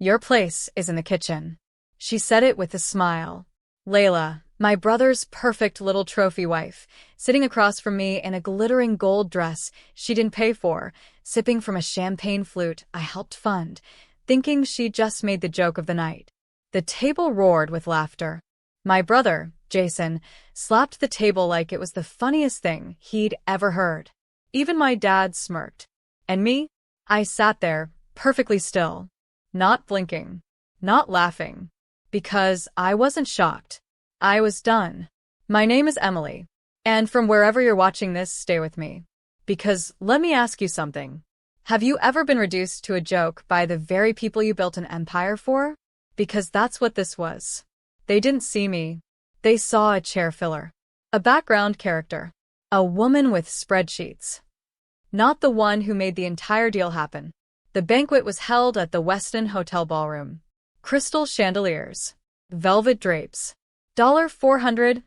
Your place is in the kitchen. She said it with a smile. Layla, my brother's perfect little trophy wife, sitting across from me in a glittering gold dress she didn't pay for, sipping from a champagne flute I helped fund, thinking she just made the joke of the night. The table roared with laughter. My brother, Jason, slapped the table like it was the funniest thing he'd ever heard. Even my dad smirked. And me? I sat there, perfectly still, not blinking, not laughing, because I wasn't shocked. I was done. My name is Emily, and from wherever you're watching this, stay with me. Because let me ask you something. Have you ever been reduced to a joke by the very people you built an empire for? Because that's what this was. They didn't see me. They saw a chair filler. A background character. A woman with spreadsheets. Not the one who made the entire deal happen. The banquet was held at the Westin Hotel Ballroom. Crystal chandeliers. Velvet drapes. $400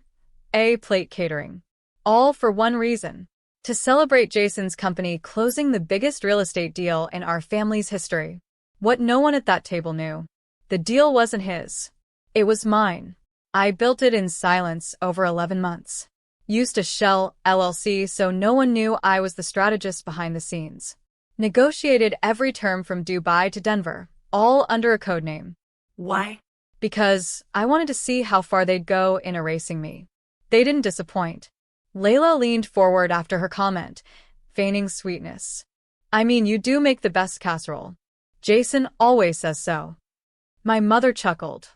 a plate catering. All for one reason. To celebrate Jason's company closing the biggest real estate deal in our family's history. What no one at that table knew. The deal wasn't his. It was mine. I built it in silence over 11 months. Used a shell LLC so no one knew I was the strategist behind the scenes. Negotiated every term from Dubai to Denver, all under a code name. Why? Because I wanted to see how far they'd go in erasing me. They didn't disappoint. Layla leaned forward after her comment, feigning sweetness. I mean, you do make the best casserole. Jason always says so. My mother chuckled.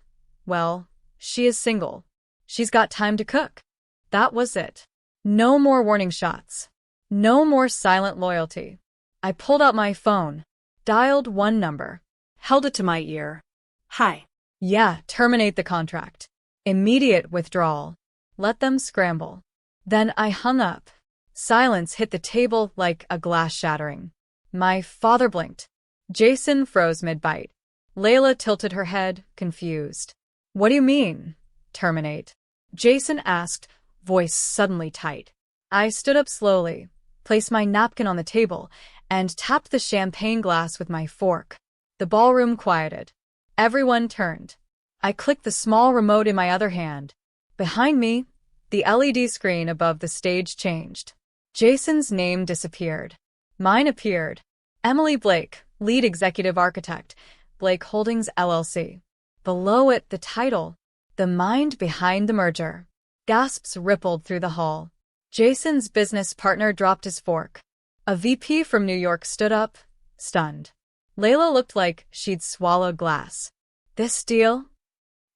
Well, she is single. She's got time to cook. That was it. No more warning shots. No more silent loyalty. I pulled out my phone, dialed one number, held it to my ear. Hi. Yeah, terminate the contract. Immediate withdrawal. Let them scramble. Then I hung up. Silence hit the table like a glass shattering. My father blinked. Jason froze mid-bite. Layla tilted her head, confused. What do you mean, terminate? Jason asked, voice suddenly tight. I stood up slowly, placed my napkin on the table, and tapped the champagne glass with my fork. The ballroom quieted. Everyone turned. I clicked the small remote in my other hand. Behind me, the LED screen above the stage changed. Jason's name disappeared. Mine appeared. Emily Blake, lead executive architect, Blake Holdings LLC. Below it, the title, The Mind Behind the Merger. Gasps rippled through the hall. Jason's business partner dropped his fork. A VP from New York stood up, stunned. Layla looked like she'd swallowed glass. This deal,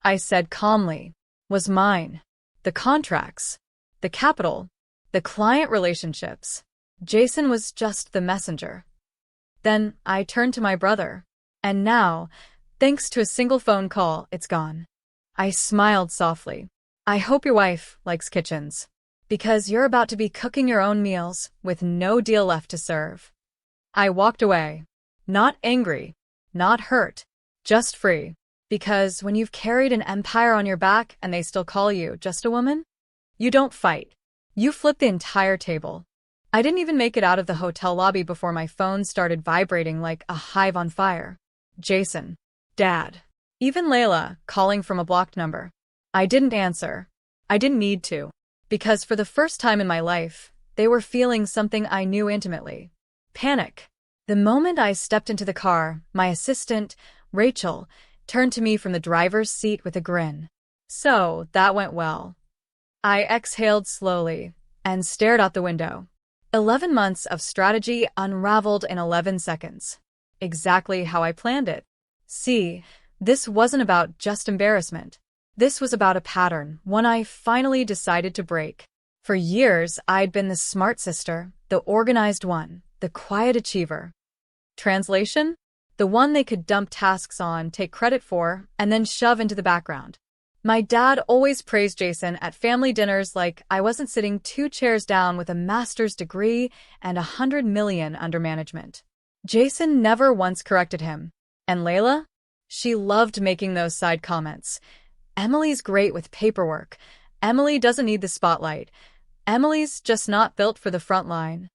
I said calmly, was mine. The contracts, the capital, the client relationships. Jason was just the messenger. Then I turned to my brother. And now, thanks to a single phone call, it's gone. I smiled softly. I hope your wife likes kitchens. Because you're about to be cooking your own meals with no deal left to serve. I walked away. Not angry, not hurt, just free. Because when you've carried an empire on your back and they still call you just a woman, you don't fight. You flip the entire table. I didn't even make it out of the hotel lobby before my phone started vibrating like a hive on fire. Jason. Dad. Even Layla, calling from a blocked number. I didn't answer. I didn't need to. Because for the first time in my life, they were feeling something I knew intimately. Panic. The moment I stepped into the car, my assistant, Rachel, turned to me from the driver's seat with a grin. So, that went well. I exhaled slowly and stared out the window. 11 months of strategy unraveled in 11 seconds. Exactly how I planned it. See, this wasn't about just embarrassment. This was about a pattern, one I finally decided to break. For years, I'd been the smart sister, the organized one, the quiet achiever. Translation? The one they could dump tasks on, take credit for, and then shove into the background. My dad always praised Jason at family dinners like I wasn't sitting 2 chairs down with a master's degree and $100 million under management. Jason never once corrected him. And Layla? She loved making those side comments. Emily's great with paperwork. Emily doesn't need the spotlight. Emily's just not built for the front line.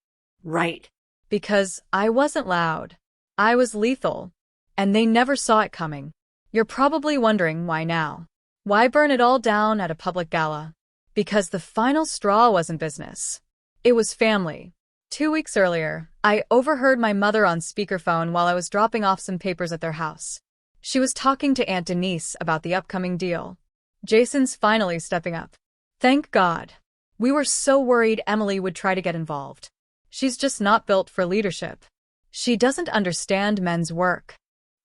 Right. Because I wasn't loud. I was lethal. And they never saw it coming. You're probably wondering why now. Why burn it all down at a public gala? Because the final straw wasn't business. It was family. 2 weeks earlier, I overheard my mother on speakerphone while I was dropping off some papers at their house. She was talking to Aunt Denise about the upcoming deal. Jason's finally stepping up. Thank God. We were so worried Emily would try to get involved. She's just not built for leadership. She doesn't understand men's work.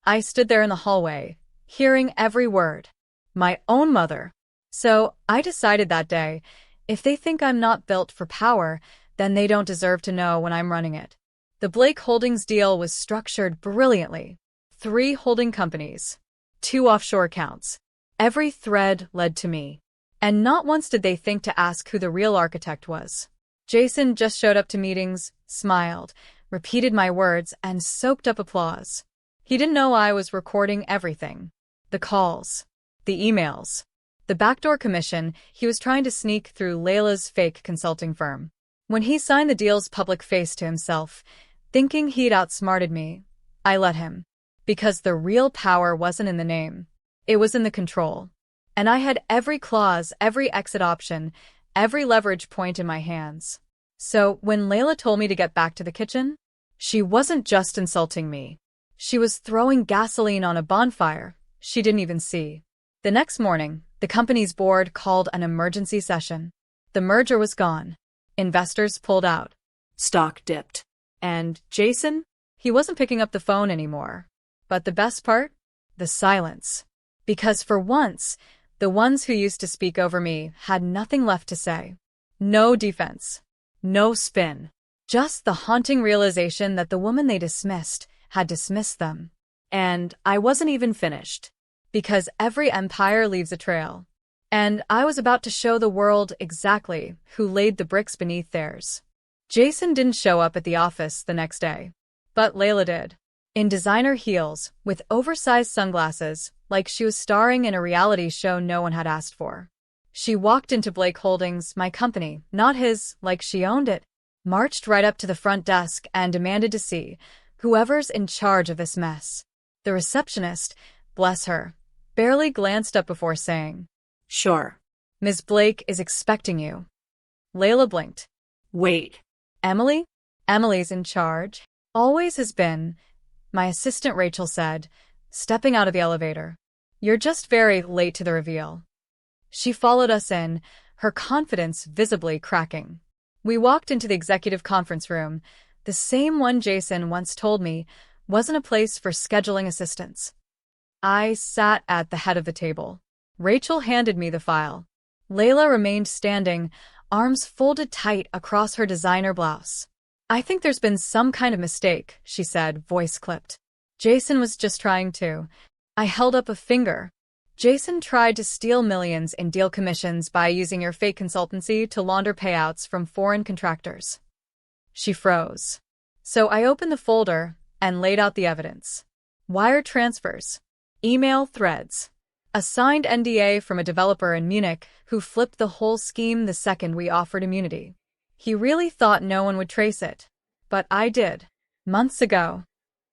I stood there in the hallway, hearing every word. My own mother. So I decided that day, if they think I'm not built for power, then they don't deserve to know when I'm running it. The Blake Holdings deal was structured brilliantly. 3 holding companies, 2 offshore accounts. Every thread led to me. And not once did they think to ask who the real architect was. Jason just showed up to meetings, smiled, repeated my words, and soaked up applause. He didn't know I was recording everything. The calls, the emails, the backdoor commission he was trying to sneak through Layla's fake consulting firm. When he signed the deal's public face to himself, thinking he'd outsmarted me, I let him. Because the real power wasn't in the name. It was in the control. And I had every clause, every exit option, every leverage point in my hands. So when Layla told me to get back to the kitchen, she wasn't just insulting me. She was throwing gasoline on a bonfire she didn't even see. The next morning, the company's board called an emergency session. The merger was gone. Investors pulled out. Stock dipped. And Jason? He wasn't picking up the phone anymore. But the best part? The silence. Because for once, the ones who used to speak over me had nothing left to say. No defense. No spin. Just the haunting realization that the woman they dismissed had dismissed them. And I wasn't even finished. Because every empire leaves a trail. And I was about to show the world exactly who laid the bricks beneath theirs. Jason didn't show up at the office the next day. But Layla did. In designer heels, with oversized sunglasses, like she was starring in a reality show no one had asked for. She walked into Blake Holdings, my company, not his, like she owned it, marched right up to the front desk and demanded to see whoever's in charge of this mess. The receptionist, bless her, barely glanced up before saying, "Sure. Ms. Blake is expecting you." Layla blinked. "Wait. Emily? Emily's in charge. Always has been," my assistant Rachel said, stepping out of the elevator. "You're just very late to the reveal." She followed us in, her confidence visibly cracking. We walked into the executive conference room, the same one Jason once told me wasn't a place for scheduling assistants. I sat at the head of the table. Rachel handed me the file. Layla remained standing, arms folded tight across her designer blouse. "I think there's been some kind of mistake," she said, voice clipped. "Jason was just trying to." I held up a finger. "Jason tried to steal millions in deal commissions by using your fake consultancy to launder payouts from foreign contractors." She froze. So I opened the folder and laid out the evidence. Wire transfers. Email threads. A signed NDA from a developer in Munich who flipped the whole scheme the second we offered immunity. He really thought no one would trace it. But I did. Months ago.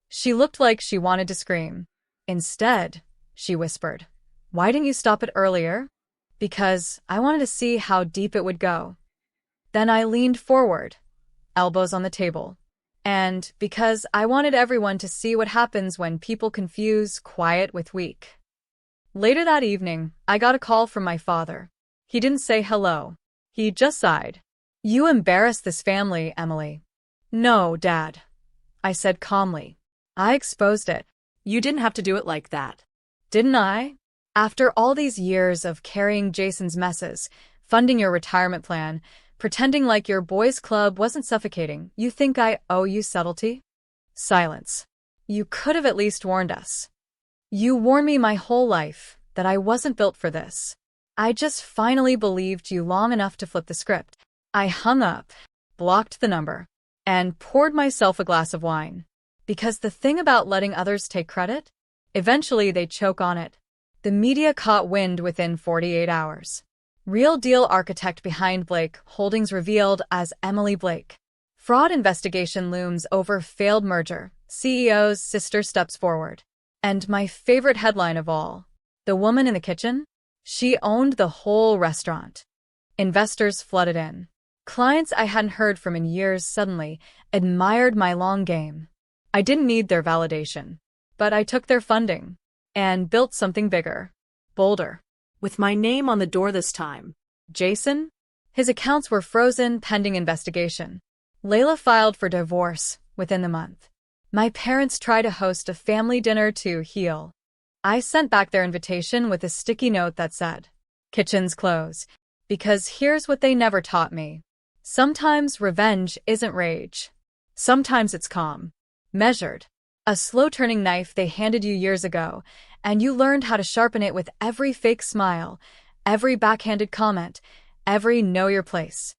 She looked like she wanted to scream. "Instead," she whispered, "why didn't you stop it earlier?" "Because I wanted to see how deep it would go." Then I leaned forward, elbows on the table. "And because I wanted everyone to see what happens when people confuse quiet with weak." Later that evening, I got a call from my father. He didn't say hello. He just sighed. "You embarrassed this family, Emily." "No, Dad," I said calmly. "I exposed it." "You didn't have to do it like that." "Didn't I? After all these years of carrying Jason's messes, funding your retirement plan, pretending like your boys' club wasn't suffocating, you think I owe you subtlety?" Silence. "You could have at least warned us. You warned me my whole life that I wasn't built for this. I just finally believed you long enough to flip the script." I hung up, blocked the number, and poured myself a glass of wine. Because the thing about letting others take credit? Eventually they choke on it. The media caught wind within 48 hours. Real deal architect behind Blake Holdings revealed as Emily Blake. Fraud investigation looms over failed merger. CEO's sister steps forward. And my favorite headline of all, the woman in the kitchen? She owned the whole restaurant. Investors flooded in. Clients I hadn't heard from in years suddenly admired my long game. I didn't need their validation, but I took their funding and built something bigger, bolder. With my name on the door this time. Jason? His accounts were frozen pending investigation. Layla filed for divorce within the month. My parents tried to host a family dinner to heal. I sent back their invitation with a sticky note that said, "Kitchens close," because here's what they never taught me. Sometimes revenge isn't rage. Sometimes it's calm. Measured. A slow-turning knife they handed you years ago, and you learned how to sharpen it with every fake smile, every backhanded comment, every know your place.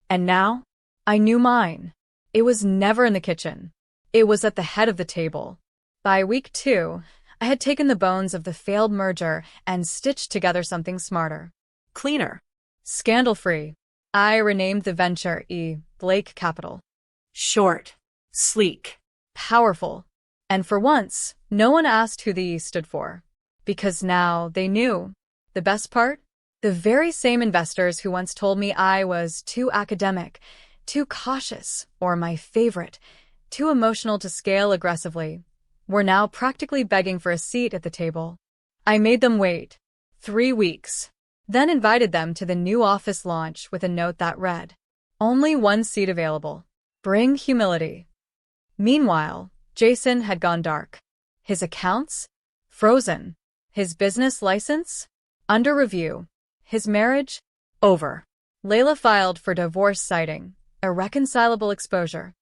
And now, I knew mine. It was never in the kitchen. It was at the head of the table. By week 2, I had taken the bones of the failed merger and stitched together something smarter. Cleaner. Scandal-free. I renamed the venture Blake Capital. Short. Sleek. Powerful. And for once, no one asked who the E stood for. Because now they knew. The best part? The very same investors who once told me I was too academic, too cautious, or my favorite, too emotional to scale aggressively, were now practically begging for a seat at the table. I made them wait 3 weeks, then invited them to the new office launch with a note that read, "Only 1 seat available. Bring humility." Meanwhile, Jason had gone dark. His accounts? Frozen. His business license? Under review. His marriage? Over. Layla filed for divorce citing irreconcilable exposure.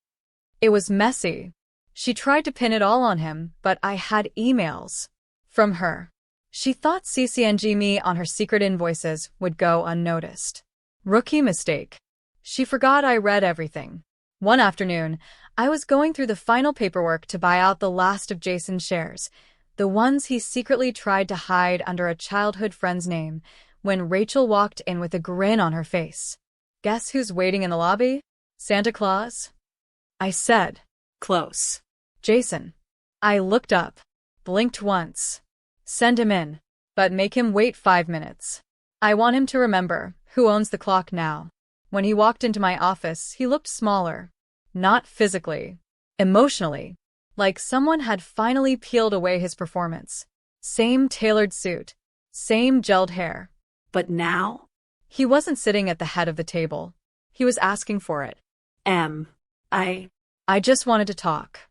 It was messy. She tried to pin it all on him, but I had emails from her. She thought CCNG me on her secret invoices would go unnoticed. Rookie mistake. She forgot I read everything. One afternoon, I was going through the final paperwork to buy out the last of Jason's shares, the ones he secretly tried to hide under a childhood friend's name, when Rachel walked in with a grin on her face. "Guess who's waiting in the lobby? Santa Claus?" I said. Close. "Jason." I looked up, blinked once. "Send him in, but make him wait 5 minutes. I want him to remember who owns the clock now." When he walked into my office, he looked smaller. Not physically, emotionally, like someone had finally peeled away his performance. Same tailored suit, same gelled hair. But now? He wasn't sitting at the head of the table. He was asking for it. I just wanted to talk."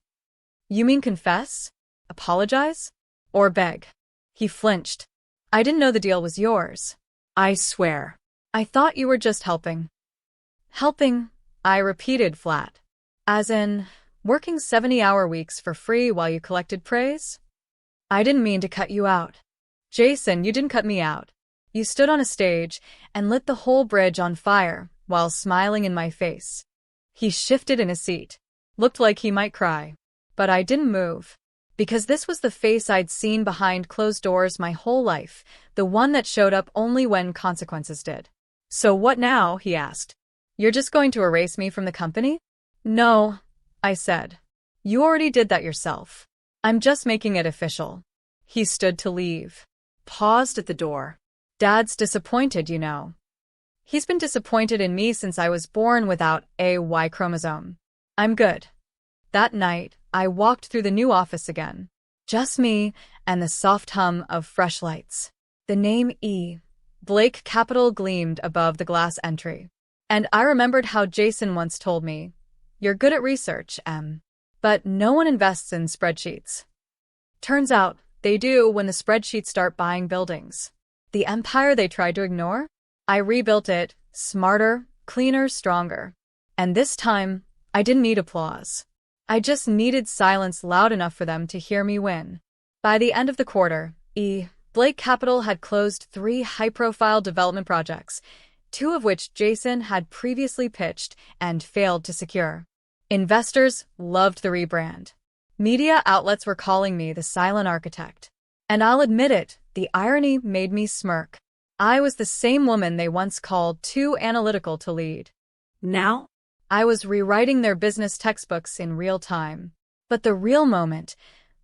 "You mean confess? Apologize? Or beg?" He flinched. "I didn't know the deal was yours." I swear. "I thought you were just helping." "Helping," I repeated flat. "As in, working 70-hour weeks for free while you collected praise?" "I didn't mean to cut you out." "Jason, you didn't cut me out. You stood on a stage and lit the whole bridge on fire while smiling in my face." He shifted in his seat. Looked like he might cry. But I didn't move. Because this was the face I'd seen behind closed doors my whole life, the one that showed up only when consequences did. "So what now?" he asked. "You're just going to erase me from the company?" "No," I said. "You already did that yourself. I'm just making it official." He stood to leave. Paused at the door. "Dad's disappointed, you know. He's been disappointed in me since I was born without a Y chromosome. I'm good." That night, I walked through the new office again. Just me and the soft hum of fresh lights. The name Blake Capital gleamed above the glass entry. And I remembered how Jason once told me, "You're good at research, Em. But no one invests in spreadsheets." Turns out, they do when the spreadsheets start buying buildings. The empire they tried to ignore? I rebuilt it, smarter, cleaner, stronger. And this time, I didn't need applause. I just needed silence loud enough for them to hear me win. By the end of the quarter, Blake Capital had closed 3 high-profile development projects, 2 of which Jason had previously pitched and failed to secure. Investors loved the rebrand. Media outlets were calling me the silent architect. And I'll admit it, the irony made me smirk. I was the same woman they once called too analytical to lead. Now? I was rewriting their business textbooks in real time. But the real moment,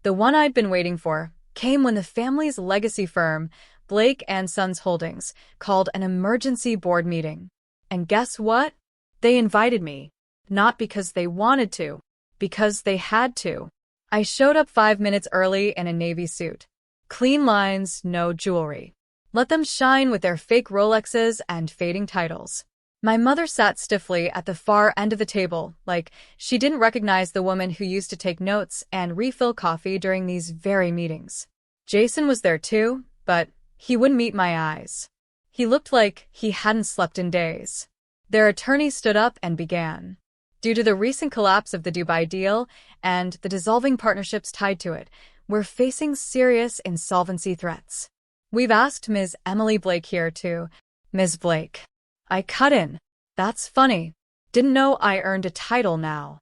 The one I'd been waiting for came when the family's legacy firm, Blake and Sons Holdings, called an emergency board meeting. And guess what? They invited me. Not because they wanted to, because they had to. I showed up 5 minutes early in a navy suit. Clean lines, no jewelry. Let them shine with their fake Rolexes and fading titles. My mother sat stiffly at the far end of the table, like she didn't recognize the woman who used to take notes and refill coffee during these very meetings. Jason was there too, but he wouldn't meet my eyes. He looked like he hadn't slept in days. Their attorney stood up and began. Due to the recent collapse of the Dubai deal and the dissolving partnerships tied to it, we're facing serious insolvency threats. We've asked Ms. Emily Blake here to. Ms. Blake. I cut in. That's funny. Didn't know I earned a title now.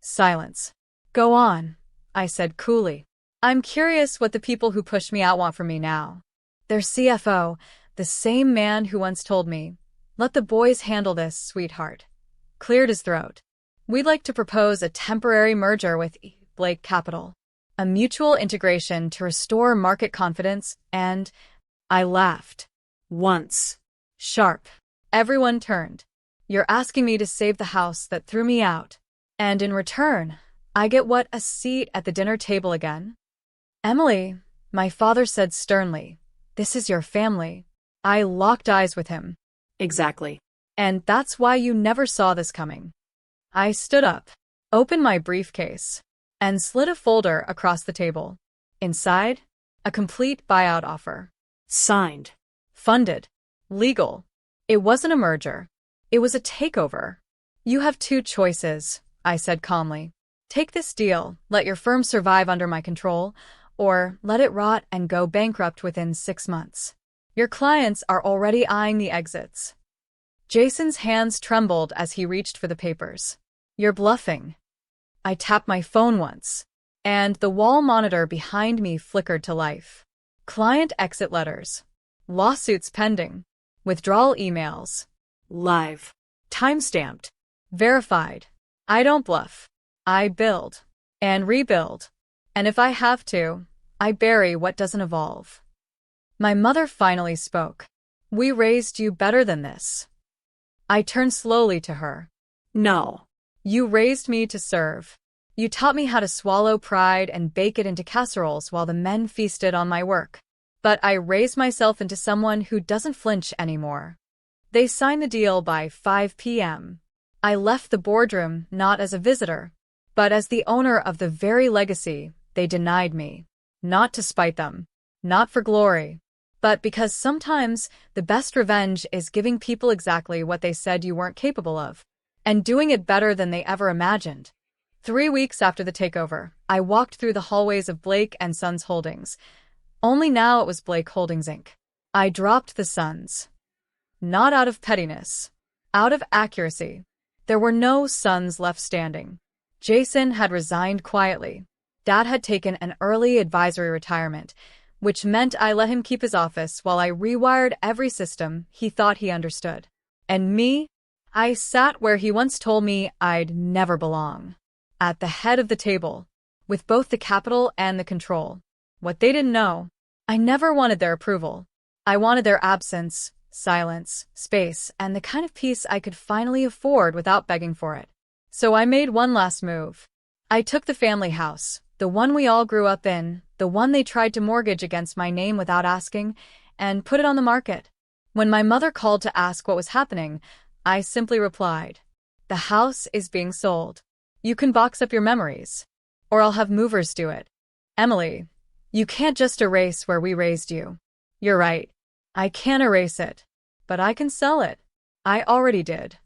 Silence. Go on, I said coolly. I'm curious what the people who pushed me out want from me now. Their CFO, the same man who once told me, "Let the boys handle this, sweetheart," cleared his throat. We'd like to propose a temporary merger with Blake Capital, a mutual integration to restore market confidence, and I laughed. Once. Sharp. Everyone turned. You're asking me to save the house that threw me out. And in return, I get what, a seat at the dinner table again? Emily, my father said sternly, this is your family. I locked eyes with him. Exactly. And that's why you never saw this coming. I stood up, opened my briefcase, and slid a folder across the table. Inside, a complete buyout offer. Signed. Funded. Legal. It wasn't a merger. It was a takeover. You have two choices, I said calmly. Take this deal, let your firm survive under my control, or let it rot and go bankrupt within 6 months. Your clients are already eyeing the exits. Jason's hands trembled as he reached for the papers. You're bluffing. I tapped my phone once, and the wall monitor behind me flickered to life. Client exit letters. Lawsuits pending. Withdrawal emails. Live. Timestamped. Verified. I don't bluff. I build. And rebuild. And if I have to, I bury what doesn't evolve. My mother finally spoke. We raised you better than this. I turned slowly to her. No. You raised me to serve. You taught me how to swallow pride and bake it into casseroles while the men feasted on my work. But I raised myself into someone who doesn't flinch anymore. They signed the deal by 5 p.m. I left the boardroom not as a visitor, but as the owner of the very legacy they denied me. Not to spite them, not for glory, but because sometimes the best revenge is giving people exactly what they said you weren't capable of, and doing it better than they ever imagined. 3 weeks after the takeover, I walked through the hallways of Blake and Sons Holdings. Only now it was Blake Holdings, Inc. I dropped the Sons. Not out of pettiness. Out of accuracy. There were no sons left standing. Jason had resigned quietly. Dad had taken an early advisory retirement, which meant I let him keep his office while I rewired every system he thought he understood. And me? I sat where he once told me I'd never belong. At the head of the table, with both the capital and the control. What they didn't know, I never wanted their approval. I wanted their absence, silence, space, and the kind of peace I could finally afford without begging for it. So I made one last move. I took the family house, the one we all grew up in, the one they tried to mortgage against my name without asking, and put it on the market. When my mother called to ask what was happening, I simply replied, "The house is being sold. You can box up your memories, or I'll have movers do it. Emily, you can't just erase where we raised you. You're right. I can't erase it, but I can sell it. I already did."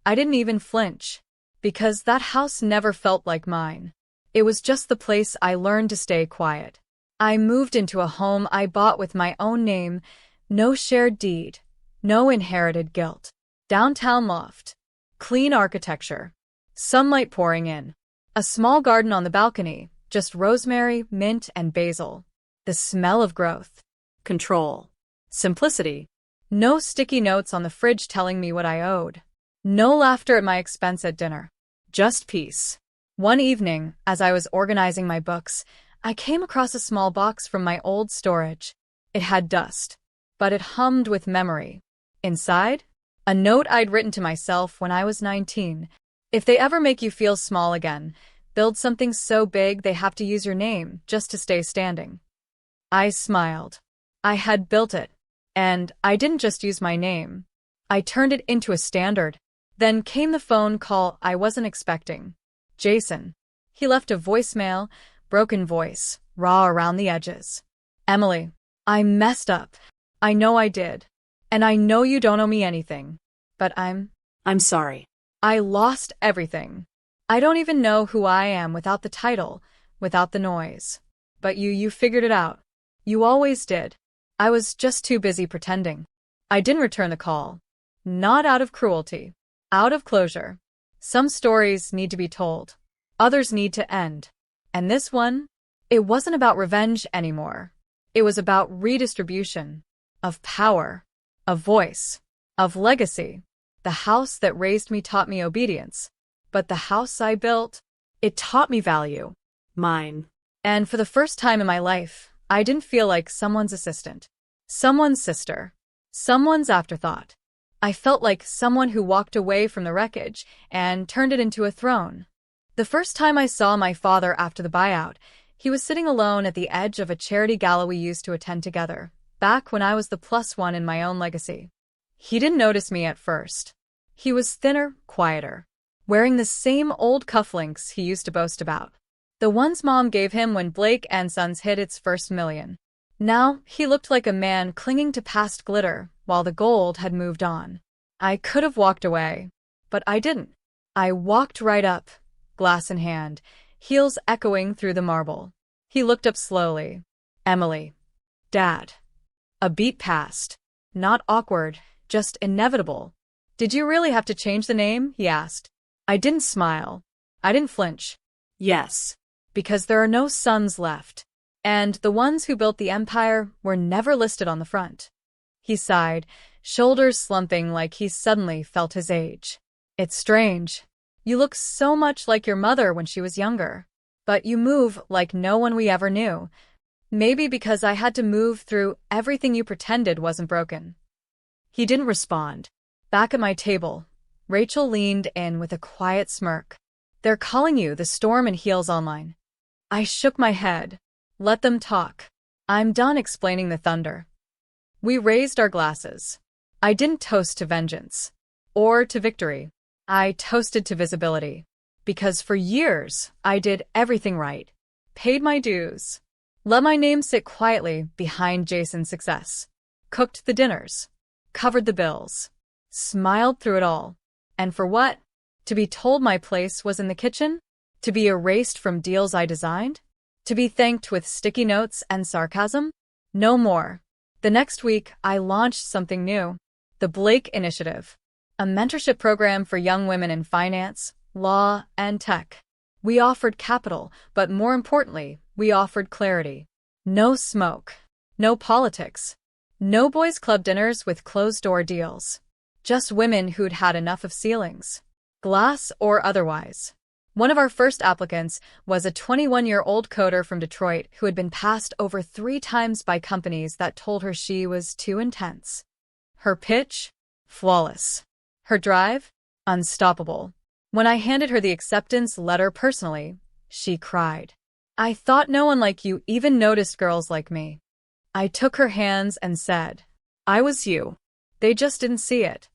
I didn't even flinch, because that house never felt like mine. It was just the place I learned to stay quiet. I moved into a home I bought with my own name, no shared deed, no inherited guilt. Downtown loft. Clean architecture. Sunlight pouring in. A small garden on the balcony, just rosemary, mint, and basil. The smell of growth. Control. Simplicity. No sticky notes on the fridge telling me what I owed. No laughter at my expense at dinner. Just peace. One evening, as I was organizing my books, I came across a small box from my old storage. It had dust, but it hummed with memory. Inside, a note I'd written to myself when I was 19. If they ever make you feel small again, build something so big they have to use your name just to stay standing. I smiled. I had built it. And I didn't just use my name. I turned it into a standard. Then came the phone call I wasn't expecting. Jason. He left a voicemail, broken voice, raw around the edges. Emily, I messed up. I know I did. And I know you don't owe me anything. But I'm sorry. I lost everything. I don't even know who I am without the title, without the noise. But you figured it out. You always did. I was just too busy pretending. I didn't return the call. Not out of cruelty. Out of closure. Some stories need to be told. Others need to end. And this one? It wasn't about revenge anymore. It was about redistribution. Of power. Of voice. Of legacy. The house that raised me taught me obedience. But the house I built, it taught me value. Mine. And for the first time in my life, I didn't feel like someone's assistant. Someone's sister. Someone's afterthought. I felt like someone who walked away from the wreckage and turned it into a throne. The first time I saw my father after the buyout, he was sitting alone at the edge of a charity gala we used to attend together, back when I was the +1 in my own legacy. He didn't notice me at first. He was thinner, quieter, wearing the same old cufflinks he used to boast about. The ones Mom gave him when Blake and Sons hit its first million. Now, he looked like a man clinging to past glitter, while the gold had moved on. I could have walked away, but I didn't. I walked right up, glass in hand, heels echoing through the marble. He looked up slowly. Emily. Dad. A beat passed. Not awkward, just inevitable. Did you really have to change the name? He asked. I didn't smile. I didn't flinch. Yes. Because there are no sons left. And the ones who built the empire were never listed on the front. He sighed, shoulders slumping like he suddenly felt his age. It's strange. You look so much like your mother when she was younger. But you move like no one we ever knew. Maybe because I had to move through everything you pretended wasn't broken. He didn't respond. Back at my table, Rachel leaned in with a quiet smirk. They're calling you the Storm in Heels online. I shook my head. Let them talk. I'm done explaining the thunder. We raised our glasses. I didn't toast to vengeance. Or to victory. I toasted to visibility. Because for years, I did everything right. Paid my dues. Let my name sit quietly behind Jason's success. Cooked the dinners. Covered the bills. Smiled through it all. And for what? To be told my place was in the kitchen? To be erased from deals I designed? To be thanked with sticky notes and sarcasm? No more. The next week, I launched something new. The Blake Initiative. A mentorship program for young women in finance, law, and tech. We offered capital, but more importantly, we offered clarity. No smoke. No politics. No boys' club dinners with closed-door deals. Just women who'd had enough of ceilings. Glass or otherwise. One of our first applicants was a 21-year-old coder from Detroit who had been passed over 3 times by companies that told her she was too intense. Her pitch? Flawless. Her drive? Unstoppable. When I handed her the acceptance letter personally, she cried. I thought no one like you even noticed girls like me. I took her hands and said, I was you. They just didn't see it.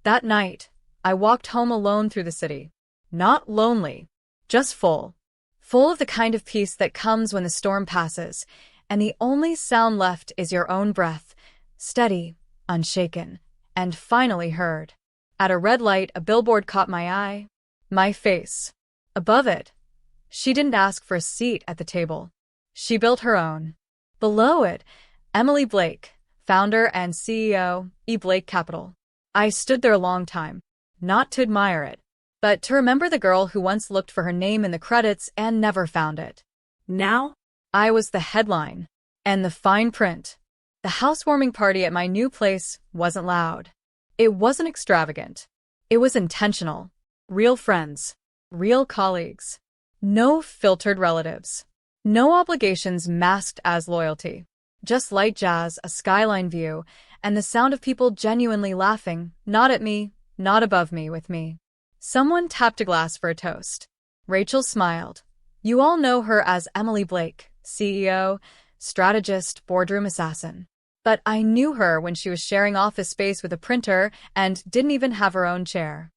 That night, I walked home alone through the city. Not lonely, just full. Full of the kind of peace that comes when the storm passes, and the only sound left is your own breath, steady, unshaken, and finally heard. At a red light, a billboard caught my eye. My face. Above it. She didn't ask for a seat at the table. She built her own. Below it, Emily Blake, founder and CEO, E. Blake Capital. I stood there a long time, not to admire it, but to remember the girl who once looked for her name in the credits and never found it. Now? I was the headline. And the fine print. The housewarming party at my new place wasn't loud. It wasn't extravagant. It was intentional. Real friends. Real colleagues. No filtered relatives. No obligations masked as loyalty. Just light jazz, a skyline view, and the sound of people genuinely laughing, not at me, not above me, with me. Someone tapped a glass for a toast. Rachel smiled. You all know her as Emily Blake, CEO, strategist, boardroom assassin. But I knew her when she was sharing office space with a printer and didn't even have her own chair.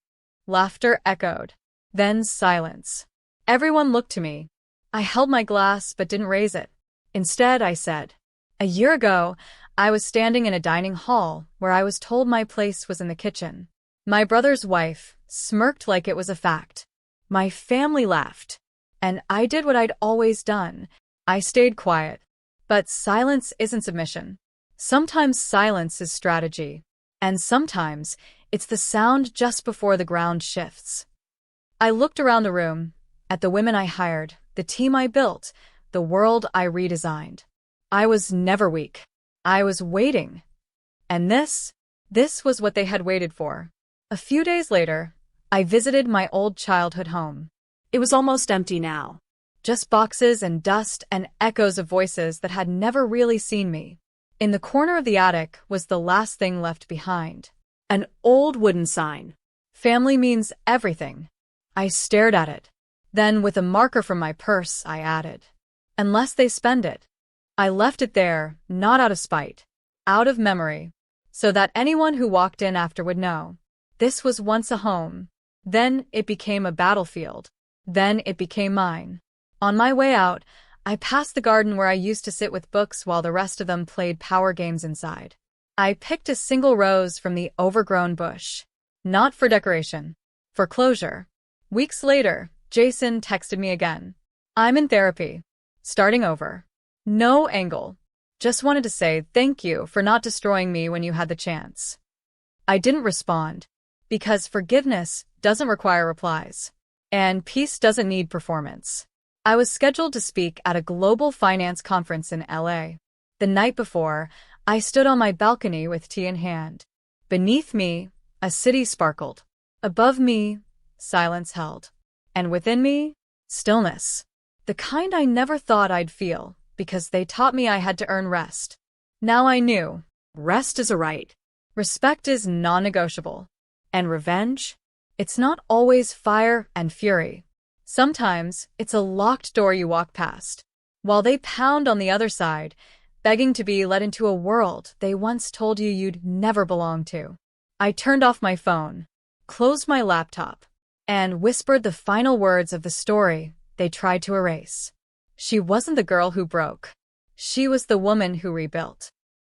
Laughter echoed. Then silence. Everyone looked to me. I held my glass but didn't raise it. Instead, I said, a year ago, I was standing in a dining hall where I was told my place was in the kitchen. My brother's wife smirked like it was a fact. My family laughed. And I did what I'd always done. I stayed quiet. But silence isn't submission. Sometimes silence is strategy. And sometimes it's the sound just before the ground shifts. I looked around the room, at the women I hired, the team I built, the world I redesigned. I was never weak. I was waiting. And this was what they had waited for. A few days later, I visited my old childhood home. It was almost empty now. Just boxes and dust and echoes of voices that had never really seen me. In the corner of the attic was the last thing left behind. An old wooden sign. Family means everything. I stared at it. Then, with a marker from my purse, I added, unless they spend it. I left it there, not out of spite, out of memory, so that anyone who walked in after would know. This was once a home. Then it became a battlefield. Then it became mine. On my way out, I passed the garden where I used to sit with books while the rest of them played power games inside. I picked a single rose from the overgrown bush. Not for decoration. For closure. Weeks later, Jason texted me again. I'm in therapy. Starting over. No angle. Just wanted to say thank you for not destroying me when you had the chance. I didn't respond. Because forgiveness doesn't require replies. And peace doesn't need performance. I was scheduled to speak at a global finance conference in LA. The night before, I stood on my balcony with tea in hand. Beneath me, a city sparkled. Above me, silence held. And within me, stillness. The kind I never thought I'd feel, because they taught me I had to earn rest. Now I knew. Rest is a right. Respect is non-negotiable. And revenge? It's not always fire and fury. Sometimes it's a locked door you walk past, while they pound on the other side, begging to be let into a world they once told you you'd never belong to. I turned off my phone, closed my laptop, and whispered the final words of the story they tried to erase. She wasn't the girl who broke. She was the woman who rebuilt.